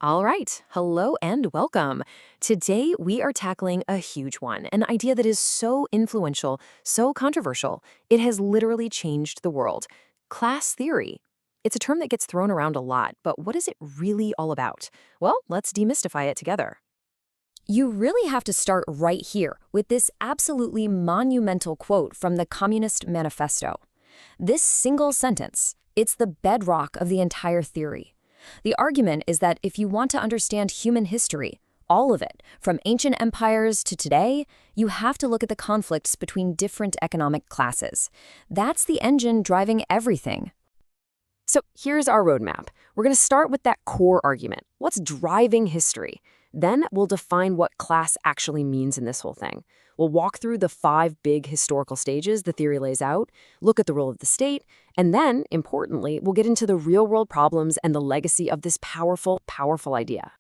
All right, hello and welcome. Today we are tackling a huge one, an idea that is so influential, so controversial, it has literally changed the world. Class theory. It's a term that gets thrown around a lot, but what is it really all about? Well, let's demystify it together. You really have to start right here with this absolutely monumental quote from the Communist Manifesto. This single sentence, it's the bedrock of the entire theory. The argument is that if you want to understand human history, all of it, from ancient empires to today, you have to look at the conflicts between different economic classes. That's the engine driving everything. So here's our roadmap. We're going to start with that core argument. What's driving history? Then we'll define what class actually means in this whole thing. We'll walk through the 5 big historical stages the theory lays out, look at the role of the state, and then, importantly, we'll get into the real-world problems and the legacy of this powerful, powerful idea.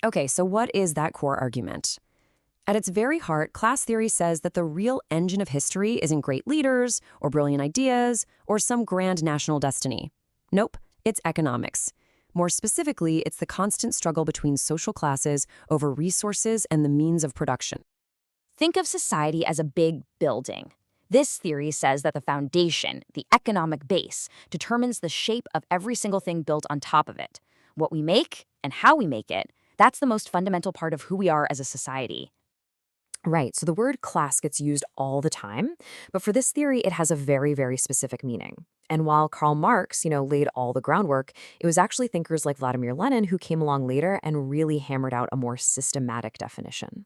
Okay, so what is that core argument? At its very heart, class theory says that the real engine of history isn't great leaders or brilliant ideas or some grand national destiny. Nope, it's economics. More specifically, it's the constant struggle between social classes over resources and the means of production. Think of society as a big building. This theory says that the foundation, the economic base, determines the shape of every single thing built on top of it. What we make and how we make it, that's the most fundamental part of who we are as a society. Right, so the word class gets used all the time, but for this theory, it has a very, very specific meaning. And while Karl Marx, laid all the groundwork, it was actually thinkers like Vladimir Lenin who came along later and really hammered out a more systematic definition.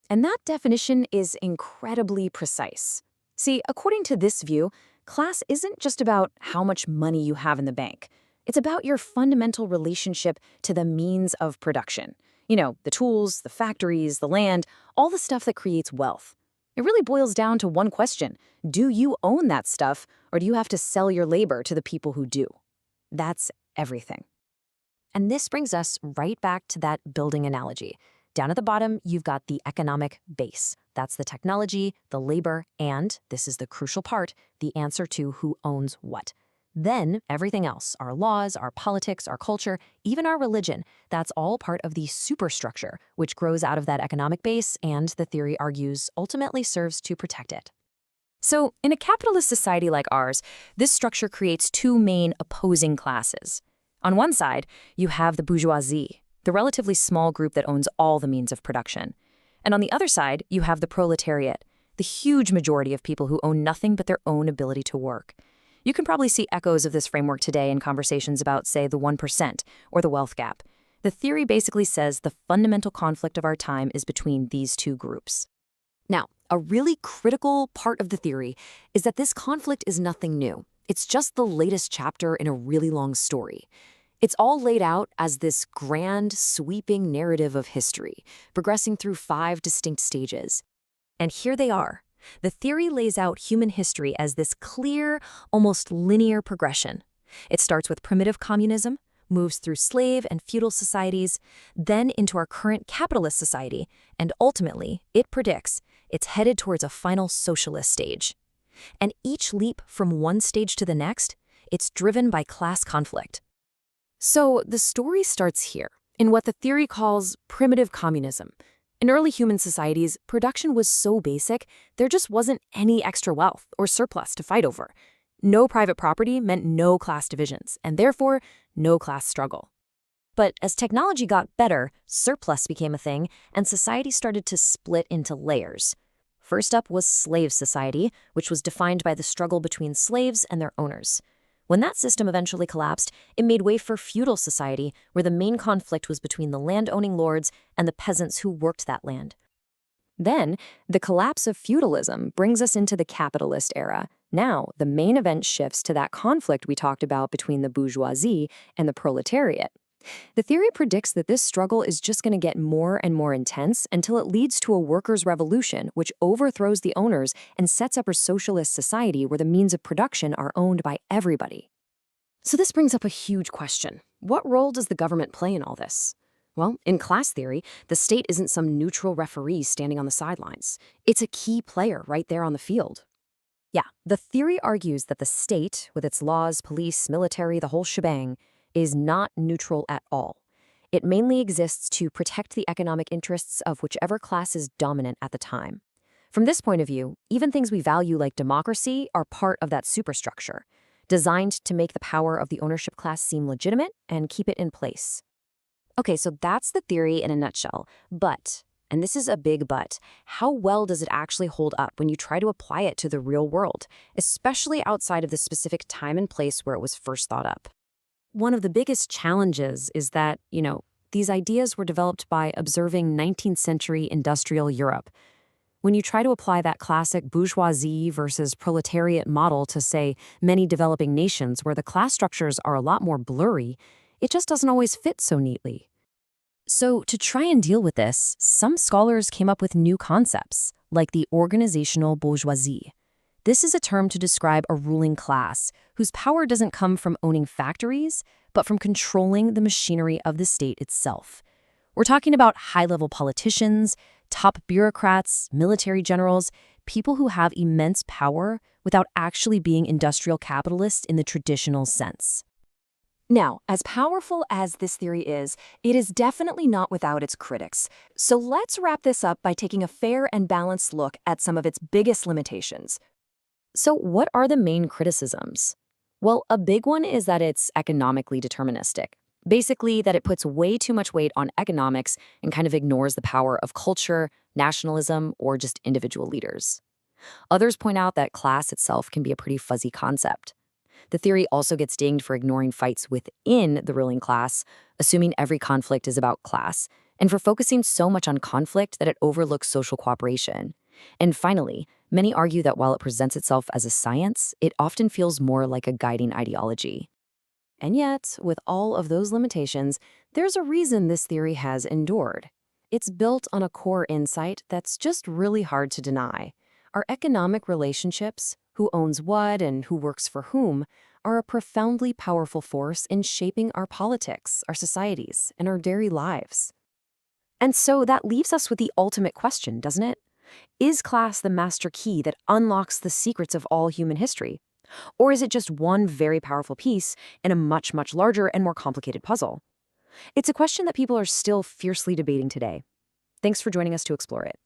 And that definition is incredibly precise. See, according to this view, class isn't just about how much money you have in the bank. It's about your fundamental relationship to the means of production. The tools, the factories, the land, all the stuff that creates wealth. It really boils down to one question. Do you own that stuff, or do you have to sell your labor to the people who do? That's everything. And this brings us right back to that building analogy. Down at the bottom, you've got the economic base. That's the technology, the labor, and, this is the crucial part, the answer to who owns what. Then, everything else, our laws, our politics, our culture, even our religion, that's all part of the superstructure, which grows out of that economic base and, the theory argues, ultimately serves to protect it. So, in a capitalist society like ours, this structure creates 2 main opposing classes. On one side, you have the bourgeoisie, the relatively small group that owns all the means of production. And on the other side, you have the proletariat, the huge majority of people who own nothing but their own ability to work. You can probably see echoes of this framework today in conversations about, say, the 1% or the wealth gap. The theory basically says the fundamental conflict of our time is between these 2 groups. Now, a really critical part of the theory is that this conflict is nothing new. It's just the latest chapter in a really long story. It's all laid out as this grand, sweeping narrative of history, progressing through 5 distinct stages. And here they are. The theory lays out human history as this clear, almost linear progression. It starts with primitive communism, moves through slave and feudal societies, then into our current capitalist society, and ultimately, it predicts, it's headed towards a final socialist stage. And each leap from one stage to the next, it's driven by class conflict. So the story starts here, in what the theory calls primitive communism. In early human societies, production was so basic, there just wasn't any extra wealth or surplus to fight over. No private property meant no class divisions, and therefore, no class struggle. But as technology got better, surplus became a thing, and society started to split into layers. First up was slave society, which was defined by the struggle between slaves and their owners. When that system eventually collapsed, it made way for feudal society, where the main conflict was between the land-owning lords and the peasants who worked that land. Then, the collapse of feudalism brings us into the capitalist era. Now, the main event shifts to that conflict we talked about between the bourgeoisie and the proletariat. The theory predicts that this struggle is just going to get more and more intense until it leads to a workers' revolution, which overthrows the owners and sets up a socialist society where the means of production are owned by everybody. So this brings up a huge question. What role does the government play in all this? Well, in class theory, the state isn't some neutral referee standing on the sidelines. It's a key player right there on the field. Yeah, the theory argues that the state, with its laws, police, military, the whole shebang, is not neutral at all. It mainly exists to protect the economic interests of whichever class is dominant at the time. From this point of view, even things we value like democracy are part of that superstructure, designed to make the power of the ownership class seem legitimate and keep it in place. Okay, so that's the theory in a nutshell. But, and this is a big but, how well does it actually hold up when you try to apply it to the real world, especially outside of the specific time and place where it was first thought up? One of the biggest challenges is that, these ideas were developed by observing 19th century industrial Europe. When you try to apply that classic bourgeoisie versus proletariat model to, say, many developing nations where the class structures are a lot more blurry, it just doesn't always fit so neatly. So, to try and deal with this, some scholars came up with new concepts, like the organizational bourgeoisie. This is a term to describe a ruling class whose power doesn't come from owning factories, but from controlling the machinery of the state itself. We're talking about high-level politicians, top bureaucrats, military generals, people who have immense power without actually being industrial capitalists in the traditional sense. Now, as powerful as this theory is, it is definitely not without its critics. So let's wrap this up by taking a fair and balanced look at some of its biggest limitations. So, what are the main criticisms? Well, a big one is that it's economically deterministic. Basically, that it puts way too much weight on economics and kind of ignores the power of culture, nationalism, or just individual leaders. Others point out that class itself can be a pretty fuzzy concept. The theory also gets dinged for ignoring fights within the ruling class, assuming every conflict is about class, and for focusing so much on conflict that it overlooks social cooperation. And finally, many argue that while it presents itself as a science, it often feels more like a guiding ideology. And yet, with all of those limitations, there's a reason this theory has endured. It's built on a core insight that's just really hard to deny. Our economic relationships, who owns what and who works for whom, are a profoundly powerful force in shaping our politics, our societies, and our daily lives. And so that leaves us with the ultimate question, doesn't it? Is class the master key that unlocks the secrets of all human history? Or is it just one very powerful piece in a much, much larger and more complicated puzzle? It's a question that people are still fiercely debating today. Thanks for joining us to explore it.